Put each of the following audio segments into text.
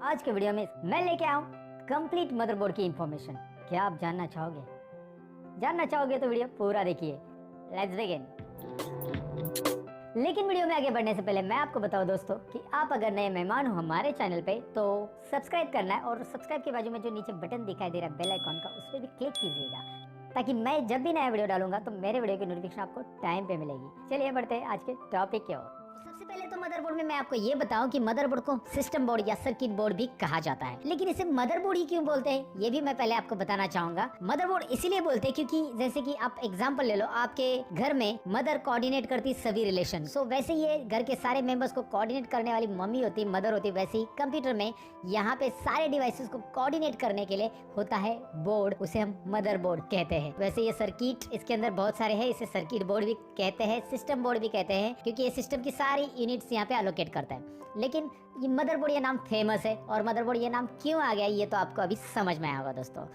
आज के वीडियो में मैं लेके आया हूँ कंप्लीट मदरबोर्ड की इंफॉर्मेशन। क्या आप जानना चाहोगे? जानना चाहोगे तो वीडियो पूरा देखिए। Let's begin. लेकिन वीडियो में आगे बढ़ने से पहले मैं आपको बताऊं दोस्तों कि आप अगर नए मेहमान हो हमारे चैनल पे तो सब्सक्राइब करना है और सब्सक्राइब के बाजू में जो नीचे बटन दिखाई दे रहा है बेल आइकॉन का, उस पर भी क्लिक कीजिएगा ताकि मैं जब भी नया वीडियो डालूंगा तो मेरे वीडियो की नोटिफिकेशन आपको टाइम पे मिलेगी। चलिए बढ़ते हैं आज के टॉपिक की ओर। सबसे पहले तो मदरबोर्ड में मैं आपको ये बताऊं कि मदरबोर्ड को सिस्टम बोर्ड या सर्किट बोर्ड भी कहा जाता है, लेकिन इसे मदरबोर्ड ही क्यों बोलते हैं ये भी मैं पहले आपको बताना चाहूंगा। मदरबोर्ड इसीलिए बोलते हैं क्योंकि जैसे कि आप एग्जांपल ले लो, आपके घर में मदर कोऑर्डिनेट करती सभी रिलेशन, सो वैसे ये घर के सारे मेंबर्स को कोऑर्डिनेट करने वाली मम्मी होती, मदर होती, वैसे ही कंप्यूटर में यहाँ पे सारे डिवाइसेस को कोऑर्डिनेट करने के लिए होता है बोर्ड, उसे हम मदरबोर्ड कहते हैं। वैसे ये सर्किट इसके अंदर बहुत सारे हैं, इसे सर्किट बोर्ड भी कहते हैं, सिस्टम बोर्ड भी कहते हैं क्योंकि ये सिस्टम की सारी यूनिट्स यहाँ पे एलोकेट करता है। लेकिन ये मदरबोर्ड ये नाम फेमस है और मदरबोर्ड ये नाम क्यों आ गया ये तो आपको अभी समझ में आया होगा दोस्तों।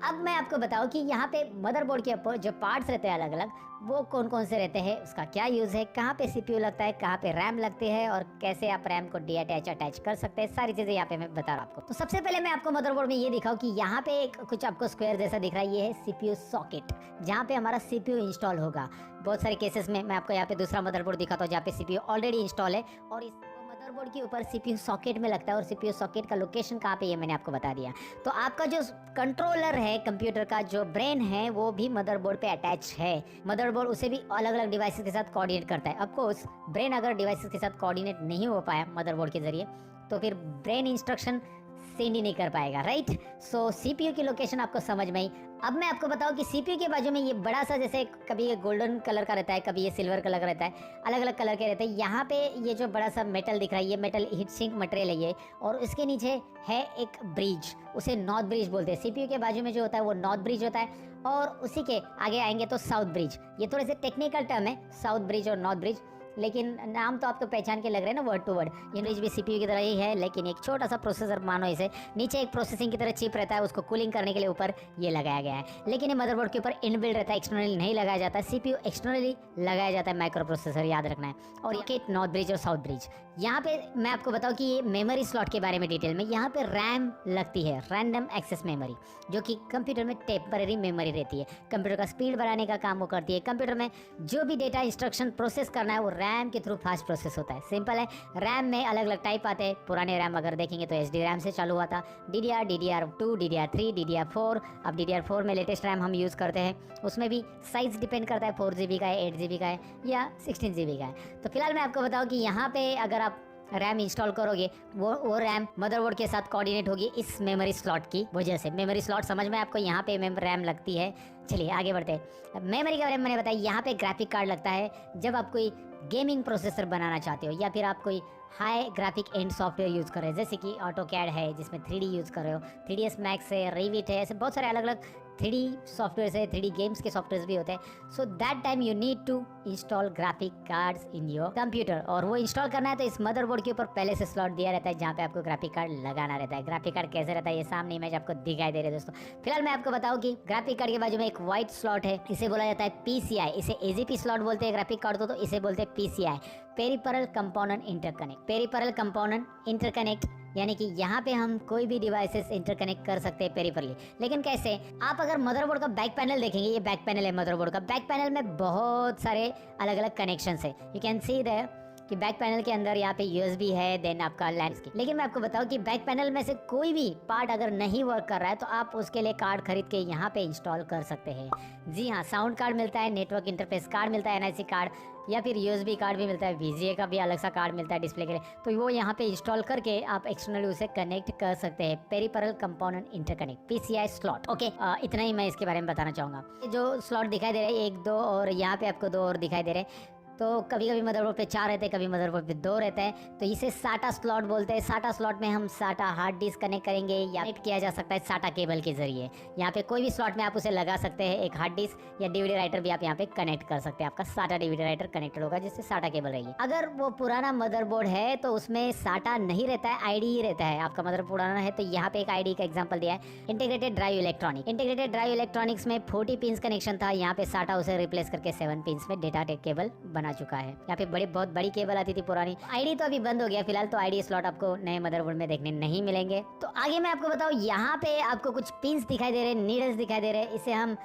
अब मैं आपको बताऊं कि यहाँ पे मदरबोर्ड के ऊपर जो पार्ट्स रहते हैं अलग अलग, वो कौन कौन से रहते हैं, उसका क्या यूज़ है, कहाँ पे सीपीयू लगता है, कहाँ पे रैम लगती है और कैसे आप रैम को अटैच कर सकते हैं, सारी चीज़ें यहाँ पे मैं बता रहा हूँ आपको। तो सबसे पहले मैं आपको मदरबोर्ड में ये दिखाऊं कि यहाँ पे कुछ आपको स्क्वायर जैसा दिख रहा है, ये है सीपीयू सॉकेट जहाँ पे हमारा सीपीयू इंस्टॉल होगा। बहुत सारे केसेस में मैं आपको यहाँ पे दूसरा मदरबोर्ड दिखाता हूँ जहाँ पे सीपीयू ऑलरेडी इंस्टॉल है और इस मदरबोर्ड के ऊपर सीपीयू सॉकेट में लगता है और सीपीयू सॉकेट का लोकेशन कहाँ पे ये मैंने आपको बता दिया। तो आपका जो कंट्रोलर है कंप्यूटर का, जो ब्रेन है, वो भी मदरबोर्ड पे अटैच है। मदरबोर्ड उसे भी अलग अलग डिवाइसेस के साथ कोऑर्डिनेट करता है। ऑफ कोर्स ब्रेन अगर डिवाइसेस के साथ कोऑर्डिनेट नहीं हो पाया मदरबोर्ड के जरिए तो फिर ब्रेन इंस्ट्रक्शन सेंड ही नहीं कर पाएगा, राइट। सो सीपीयू की लोकेशन आपको समझ में आई। अब मैं आपको बताऊं कि सीपीयू के बाजू में ये बड़ा सा, जैसे कभी ये गोल्डन कलर का रहता है, कभी ये सिल्वर कलर का रहता है, अलग अलग कलर के रहते हैं। यहाँ पे ये जो बड़ा सा मेटल दिख रहा है, ये मेटल हीट सिंक मटेरियल है ये, और इसके नीचे है एक ब्रिज, उसे नॉर्थ ब्रिज बोलते हैं। सीपीयू के बाजू में जो होता है वो नॉर्थ ब्रिज होता है और उसी के आगे आएंगे तो साउथ ब्रिज। ये थोड़े से टेक्निकल टर्म है, साउथ ब्रिज और नॉर्थ ब्रिज, लेकिन नाम तो आपको पहचान के लग रहे हैं ना, वर्ड टू वर्ड। ये ब्रिज भी सीपीयू की तरह ही है, लेकिन एक छोटा सा प्रोसेसर मानो इसे, नीचे एक प्रोसेसिंग की तरह चिप रहता है, उसको कूलिंग करने के लिए ऊपर ये लगाया गया है। लेकिन ये मदरबोर्ड के ऊपर इनबिल्ट रहता है, एक्सटर्नली नहीं लगाया जाता है। सीपीयू एक्सटर्नली लगाया जाता है, माइक्रो प्रोसेसर याद रखना है। और ये नॉर्थ ब्रिज और साउथ ब्रिज। यहाँ पे मैं आपको बताऊँ कि ये मेमोरी स्लॉट के बारे में डिटेल में, यहाँ पे रैम लगती है, रैंडम एक्सेस मेमोरी, जो कि कंप्यूटर में टेम्पररी मेमोरी रहती है। कंप्यूटर का स्पीड बढ़ाने का काम वो करती है। कंप्यूटर में जो भी डेटा इंस्ट्रक्शन प्रोसेस करना है वो रैम के थ्रू फास्ट प्रोसेस होता है। सिंपल है। रैम में अलग अलग टाइप आते हैं। पुराने रैम अगर देखेंगे तो एचडी रैम से चालू हुआ था, DDR, DDR2, DDR3, DDR4। अब DDR4 में लेटेस्ट रैम हम यूज़ करते हैं, उसमें भी साइज डिपेंड करता है, 4GB का है, 8GB का है या 16GB का है। तो फिलहाल मैं आपको बताऊं कि यहाँ पे अगर आप रैम इंस्टॉल करोगे वो रैम मदरबोर्ड के साथ कोऑर्डिनेट होगी इस मेमोरी स्लॉट की वजह से। मेमोरी स्लॉट समझ में आपको, यहाँ पे रैम लगती है। चलिए आगे बढ़ते हैं। मेमोरी के बारे में मैंने बताया, यहाँ पे ग्राफिक कार्ड लगता है जब आप कोई गेमिंग प्रोसेसर बनाना चाहते हो या फिर आप कोई high graphic and software use कर रहे हैं, जैसे कि ऑटोकैड है जिसमें 3D यूज़ कर रहे हो, 3ds मैक्स है, रिविट है, ऐसे बहुत सारे अलग अलग 3D सॉफ्टवेयर है, 3D गेम्स के सॉफ्टवेयर भी होते हैं। So that time you need to install graphic cards in your computer, और वो इंस्टॉल करना है तो इस मदरबोर्ड के ऊपर पहले से स्लॉट दिया रहता है जहाँ पे आपको ग्राफिक कार्ड लगाना रहता है। ग्राफिक कार्ड कैसे रहता है ये सामने इमेज आपको दिखाई दे रहे हैं दोस्तों। फिलहाल मैं आपको बताऊँ कि ग्राफिक कार्ड के बाजू में एक व्हाइट स्लॉट है, इसे बोला जाता है PCI। इसे AGP स्लॉट बोलते हैं ग्राफिक कार्ड को, तो इसे बोलते हैं PCI, peripheral component interconnect. Peripheral component interconnect यानी कि यहाँ पे हम कोई भी डिवाइसेस इंटरकनेक्ट कर सकते हैं पेरिफेरली। लेकिन कैसे? आप अगर मदरबोर्ड का बैक पैनल देखेंगे, ये बैक पैनल है मदरबोर्ड का, बैक पैनल में बहुत सारे अलग अलग कनेक्शंस है। यू कैन सी देयर कि बैक पैनल के अंदर यहाँ पे USB है, देन आपका लैंड्स की। लेकिन मैं आपको बताऊँ कि बैक पैनल में से कोई भी पार्ट अगर नहीं वर्क कर रहा है तो आप उसके लिए कार्ड खरीद के यहाँ पे इंस्टॉल कर सकते हैं। जी हाँ, साउंड कार्ड मिलता है, नेटवर्क इंटरफेस कार्ड मिलता है, NIC कार्ड, या फिर USB कार्ड भी मिलता है, VGA का भी अलग सा कार्ड मिलता है डिस्प्ले के लिए। तो वो यहाँ पे इंस्टॉल करके आप एक्सटर्नली उसे कनेक्ट कर सकते हैं। Peripheral component interconnect, PCI slot. Okay, इतना ही मैं इसके बारे में बताना चाहूँगा। जो स्लॉट दिखाई दे रहे हैं 1, 2 और यहाँ पे आपको 2 और दिखाई दे रहे हैं। तो कभी कभी मदरबोर्ड पे 4 रहते हैं, कभी मदरबोर्ड पे 2 रहता है, तो इसे SATA स्लॉट बोलते हैं। SATA स्लॉट में हम SATA हार्ड डिस्क कनेक्ट करेंगे या कनेक्ट किया जा सकता है SATA केबल के जरिए। यहाँ पे कोई भी स्लॉट में आप उसे लगा सकते हैं, एक हार्ड डिस्क या DVD राइटर भी आप यहाँ पे कनेक्ट कर सकते हैं। आपका SATA DVD राइटर कनेक्टेड होगा जिससे SATA केबल रहेगी। अगर वो पुराना मदरबोर्ड है तो उसमें SATA नहीं रहता है, ID ही रहता है। आपका मदरबोर्ड पुराना है तो यहाँ पे एक ID का एग्जाम्पल दिया है, integrated drive electronic. Integrated drive electronics में 40 पिन कनेक्शन था, यहाँ पे SATA उसे रिप्लेस करके 7 पिन में डेटा केबल बना आ चुका है। यहाँ पे बहुत बड़ी केबल आती थी पुरानी। आईडी तो अभी बंद हो गया फिलहाल, तो आईडी स्लॉट आपको नए मदरबोर्ड में देखने नहीं मिलेंगे। तो आगे मैं आपको बताऊँ, यहाँ पे आपको कुछ पिंस दिखाई दे रहे हैं, नीडल्स दिखाई दे रहे हैं, इसे हम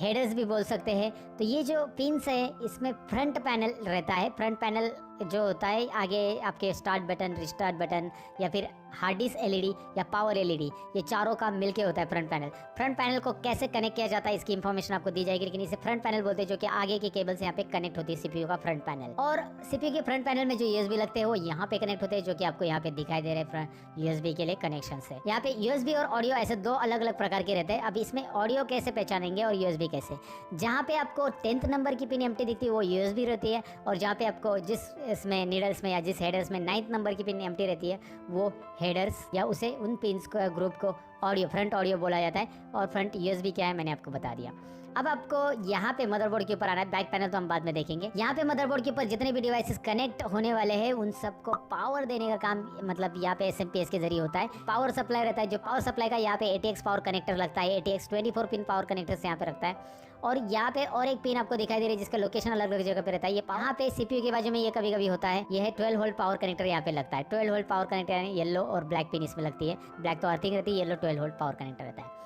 हेडर्स भी बोल सकते हैं। तो ये जो पिंस है इसमें फ्रंट पैनल रहता है। फ्रंट पैनल जो होता है, आगे आपके स्टार्ट बटन, रिस्टार्ट बटन या फिर हार्ड डिस्क एलईडी या पावर एलईडी, ये चारों का मिलके होता है फ्रंट पैनल। फ्रंट पैनल को कैसे कनेक्ट किया जाता है इसकी इन्फॉर्मेशन आपको दी जाएगी, लेकिन इसे फ्रंट पैनल बोलते हैं, जो कि आगे के केबल से यहाँ पे कनेक्ट होती है सीपीयू का फ्रंट पैनल। और सीपीयू के फ्रंट पैनल में जो यूएसबी लगते हैं वो यहाँ पे कनेक्ट होते हैं, जो कि आपको यहाँ पे दिखाई दे रहे हैं यूएसबी के लिए कनेक्शन से। यहाँ पे यूएसबी और ऑडियो ऐसे दो अलग अलग प्रकार के रहते हैं। अब इसमें ऑडियो कैसे पहचानेंगे और यूएसबी कैसे? जहाँ पे आपको 10th नंबर की पिन एम्प्टी दिखती है वो यूएसबी रहती है, और जहाँ पे आपको जिस इसमें नीडल्स में या जिस हेडर्स में 9th नंबर की पिन एम्प्टी रहती है वो हेडर्स या उसे उन पिन्स को ग्रुप को ऑडियो, फ्रंट ऑडियो बोला जाता है। और फ्रंट यूएसबी क्या है मैंने आपको बता दिया। अब आपको यहाँ पे मदरबोर्ड के ऊपर आना है। बैक पैनल तो हम बाद में देखेंगे। यहाँ पे मदरबोर्ड के ऊपर जितने भी डिवाइसेस कनेक्ट होने वाले हैं उन सबको पावर देने का काम मतलब यहाँ पे SMPS के जरिए होता है। पावर सप्लाई रहता है, जो पावर सप्लाई का यहाँ पे ATX पावर कनेक्टर लगता है। ATX 24 पिन पावर कनेक्टर से यहाँ पे रखता है। और यहाँ पे और एक पिन आपको दिखाई दे रही है जिसका लोकेशन अलग अलग जगह पे रहता है। ये यहाँ पे सीपीयू के बाजू में ये कभी कभी होता है। ये है 12 वोल्ट पावर कनेक्टर, यहाँ पे लगता है 12 वोल्ट पावर कनेक्टर, यानी येलो और ब्लैक पिन इसमें लगती है। ब्लैक तो अर्थिंग रहती है, येलो 12 वोल्ट पावर कनेक्टर रहता है।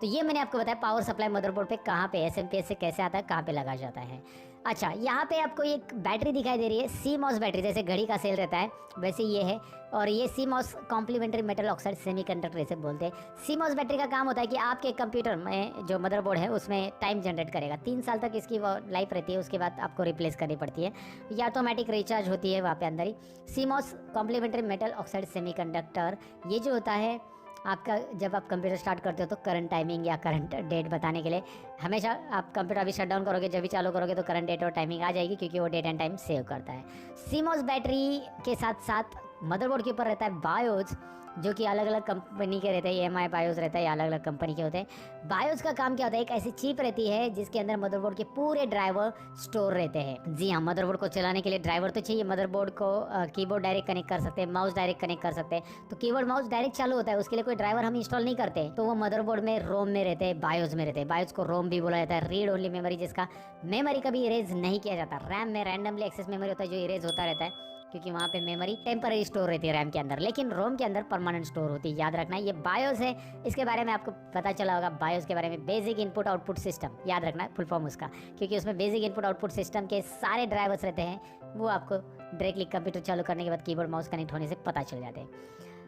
तो ये मैंने आपको बताया पावर सप्लाई मदरबोर्ड पे कहाँ पे SMPS से कैसे आता है, कहाँ पे लगा जाता है। अच्छा, यहाँ पे आपको एक बैटरी दिखाई दे रही है, CMOS बैटरी, जैसे घड़ी का सेल रहता है वैसे ये है। और ये CMOS complementary metal oxide semiconductor इसे बोलते हैं। CMOS बैटरी का काम होता है कि आपके कंप्यूटर में जो मदरबोर्ड है उसमें टाइम जनरेट करेगा। 3 साल तक इसकी वो लाइफ रहती है, उसके बाद आपको रिप्लेस करनी पड़ती है या ऑटोमेटिक रिचार्ज होती है वहाँ पे अंदर ही। CMOS complementary metal oxide semiconductor ये जो होता है आपका, जब आप कंप्यूटर स्टार्ट करते हो तो करंट टाइमिंग या करंट डेट बताने के लिए हमेशा आप कंप्यूटर अभी शट डाउन करोगे, जब भी चालू करोगे तो करंट डेट और टाइमिंग आ जाएगी, क्योंकि वो डेट एंड टाइम सेव करता है। CMOS बैटरी के साथ साथ मदरबोर्ड के ऊपर रहता है बायोस, जो कि अलग अलग कंपनी के रहते हैं। EMI बायोस रहता है, अलग अलग कंपनी के होते हैं। बायोस का काम क्या होता है, एक ऐसी चिप रहती है जिसके अंदर मदरबोर्ड के पूरे ड्राइवर स्टोर रहते हैं। जी हाँ, मदरबोर्ड को चलाने के लिए ड्राइवर तो चाहिए। मदरबोर्ड को कीबोर्ड डायरेक्ट कनेक्ट कर सकते हैं, माउस डायरेक्ट कनेक्ट कर सकते हैं। तो कीबोर्ड माउस डायरेक्ट चालू होता है, उसके लिए कोई ड्राइवर हम इंस्टॉल नहीं करते, तो वो मदरबोर्ड में रोम में रहते हैं, बायोस में रहते हैं। बायोस को रोम भी बोला जाता है, रीड ओनली मेमोरी, जिसका मेमोरी कभी इरेज नहीं किया जाता। रैम में रैंडमली एक्सेस मेमोरी होता है जो इरेज होता रहता है, क्योंकि वहाँ पे मेमोरी टेम्पररी स्टोर रहती है रैम के अंदर, लेकिन रोम के अंदर परमानेंट स्टोर होती है। याद रखना, ये बायोस है। इसके बारे में आपको पता चला होगा, बायोस के बारे में बेसिक इनपुट आउटपुट सिस्टम, याद रखना फुल फॉर्म उसका, क्योंकि उसमें बेसिक इनपुट आउटपुट सिस्टम के सारे ड्राइवर्स रहते हैं। वो आपको डायरेक्टली कंप्यूटर चालू करने के बाद कीबोर्ड माउस कनेक्ट होने से पता चल जाते हैं।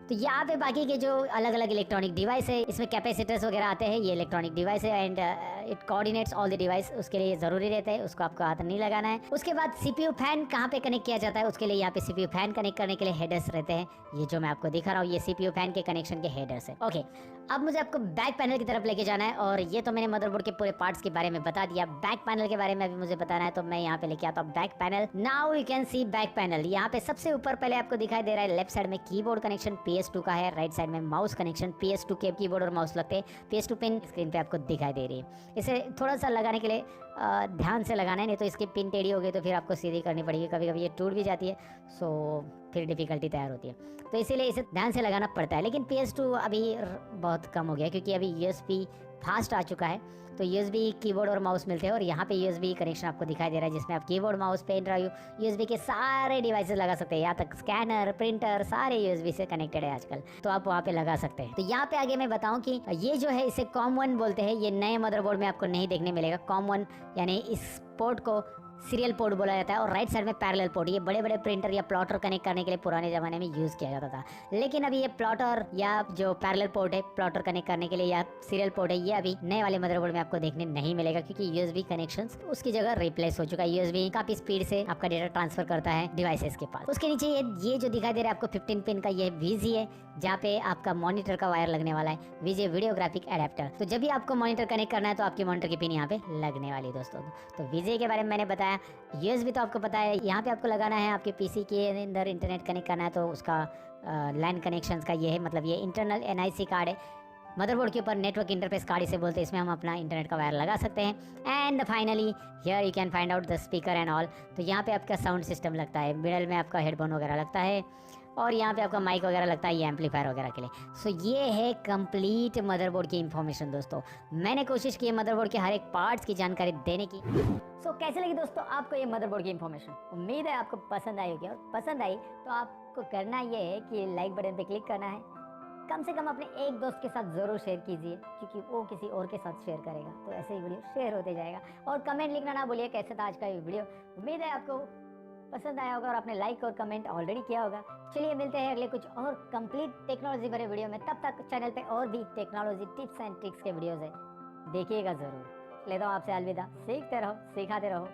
तो यहाँ पे बाकी के जो अलग अलग इलेक्ट्रॉनिक डिवाइस है, इसमें कैपेसिटर्स वगैरह आते हैं। ये इलेक्ट्रॉनिक डिवाइस है and it coordinates all the device, उसके लिए ज़रूरी रहता है, उसको आपको हाथ नहीं लगाना है। उसके बाद CPU फैन कहाँ पे कनेक्ट किया जाता है, उसके लिए यहाँ पे CPU फैन कनेक्ट करने के लिए हेडर्स रहते हैं। ये जो मैं आपको दिखा रहा हूँ ये CPU फैन के कनेक्शन के हेडर्स है। ओके, अब मुझे आपको बैक पैनल की तरफ लेके जाना है, और ये तो मैंने मदरबोर्ड के पूरे पार्ट्स के बारे में बता दिया। बैक पैनल के बारे में अभी मुझे बताना है, तो मैं यहाँ पे लेके आता हूँ back panel. Now you can see back panel. यहाँ पे सबसे ऊपर पहले आपको दिखाई दे रहा है लेफ्ट साइड में कीबोर्ड कनेक्शन PS2 का है, राइट साइड में माउस कनेक्शन। PS2 के कीबोर्ड और माउस लगते हैं। PS2 पिन स्क्रीन पे आपको दिखाई दे रही है। इसे थोड़ा सा लगाने के लिए ध्यान से लगाना है, नहीं तो इसकी पिन टेढ़ी हो गई तो फिर आपको सीधी करनी पड़ेगी। कभी कभी ये टूट भी जाती है, सो फिर डिफिकल्टी तैयार होती है, तो इसीलिए इसे ध्यान से लगाना पड़ता है। लेकिन PS2 अभी बहुत कम हो गया, क्योंकि अभी USB फास्ट आ चुका है, तो USB कीबोर्ड और माउस मिलते हैं। और यहाँ पे USB कनेक्शन आपको दिखाई दे रहा है, जिसमें आप keyboard mouse pen drive USB के सारे डिवाइसेस लगा सकते हैं। यहाँ तक स्कैनर, प्रिंटर सारे USB से कनेक्टेड है आजकल, तो आप वहाँ पे लगा सकते हैं। तो यहाँ पे आगे मैं बताऊँ कि ये जो है इसे COM1 बोलते हैं। ये नए मदरबोर्ड में आपको नहीं देखने मिलेगा। COM1 यानी इस पोर्ट को सीरियल पोर्ट बोला जाता है, और राइट साइड में पैरेलल पोर्ट। ये बड़े बड़े प्रिंटर या प्लॉटर कनेक्ट करने के लिए पुराने ज़माने में यूज़ किया जाता था, लेकिन अभी ये प्लॉटर या जो पैरेलल पोर्ट है प्लॉटर कनेक्ट करने के लिए या सीरियल पोर्ट है, ये अभी नए वाले मदरबोर्ड में आपको देखने नहीं मिलेगा, क्योंकि USB कनेक्शंस उसकी जगह रिप्लेस हो चुका है। USB काफ़ी स्पीड से आपका डेटा ट्रांसफर करता है डिवाइसेस के पास। उसके नीचे ये जो दिखाई दे रहा है आपको 15 पिन का, ये VGA है, जहाँ पे आपका मॉनिटर का वायर लगने वाला है। VGA video graphic adapter. तो जब भी आपको मॉनिटर कनेक्ट करना है तो आपकी मॉनिटर की पिन यहाँ पे लगने वाली है दोस्तों। तो VGA के बारे में मैंने बताया। USB तो आपको पता है, यहाँ पे आपको लगाना है आपके PC के अंदर इंटरनेट कनेक्ट करना है, तो उसका लैन कनेक्शंस का ये है, मतलब ये इंटरनल NIC कार्ड है। मदरबोर्ड के ऊपर नेटवर्क इंटरफेस कार्ड इसे बोलते हैं, इसमें हम अपना इंटरनेट का वायर लगा सकते हैं। And finally here you can find out the speaker and all. तो यहाँ पे आपका साउंड सिस्टम लगता है, मिडल में आपका हेडफोन वगैरह लगता है। और यहाँ पे आपका माइक वगैरह लगता है ये एम्पलीफायर वगैरह के लिए। सो ये है कंप्लीट मदरबोर्ड की इन्फॉर्मेशन दोस्तों। मैंने कोशिश की है मदरबोर्ड के हर एक पार्ट्स की जानकारी देने की। सो कैसे लगी दोस्तों आपको ये मदरबोर्ड की इन्फॉर्मेशन? उम्मीद है आपको पसंद आई होगी, और पसंद आई तो आपको करना ये है कि लाइक बटन पे क्लिक करना है। कम से कम अपने एक दोस्त के साथ ज़रूर शेयर कीजिए, क्योंकि वो किसी और के साथ शेयर करेगा तो ऐसे ही वीडियो शेयर होते जाएगा। और कमेंट लिखना ना भूलिए कैसे था आज का ये वीडियो। उम्मीद है आपको पसंद आया होगा और आपने लाइक और कमेंट ऑलरेडी किया होगा। चलिए मिलते हैं अगले कुछ और कंप्लीट टेक्नोलॉजी भरे वीडियो में। तब तक चैनल पे और भी टेक्नोलॉजी टिप्स एंड ट्रिक्स के वीडियोज़ है, देखिएगा ज़रूर। लेता हूँ आपसे अलविदा। सीखते रहो, सिखाते रहो।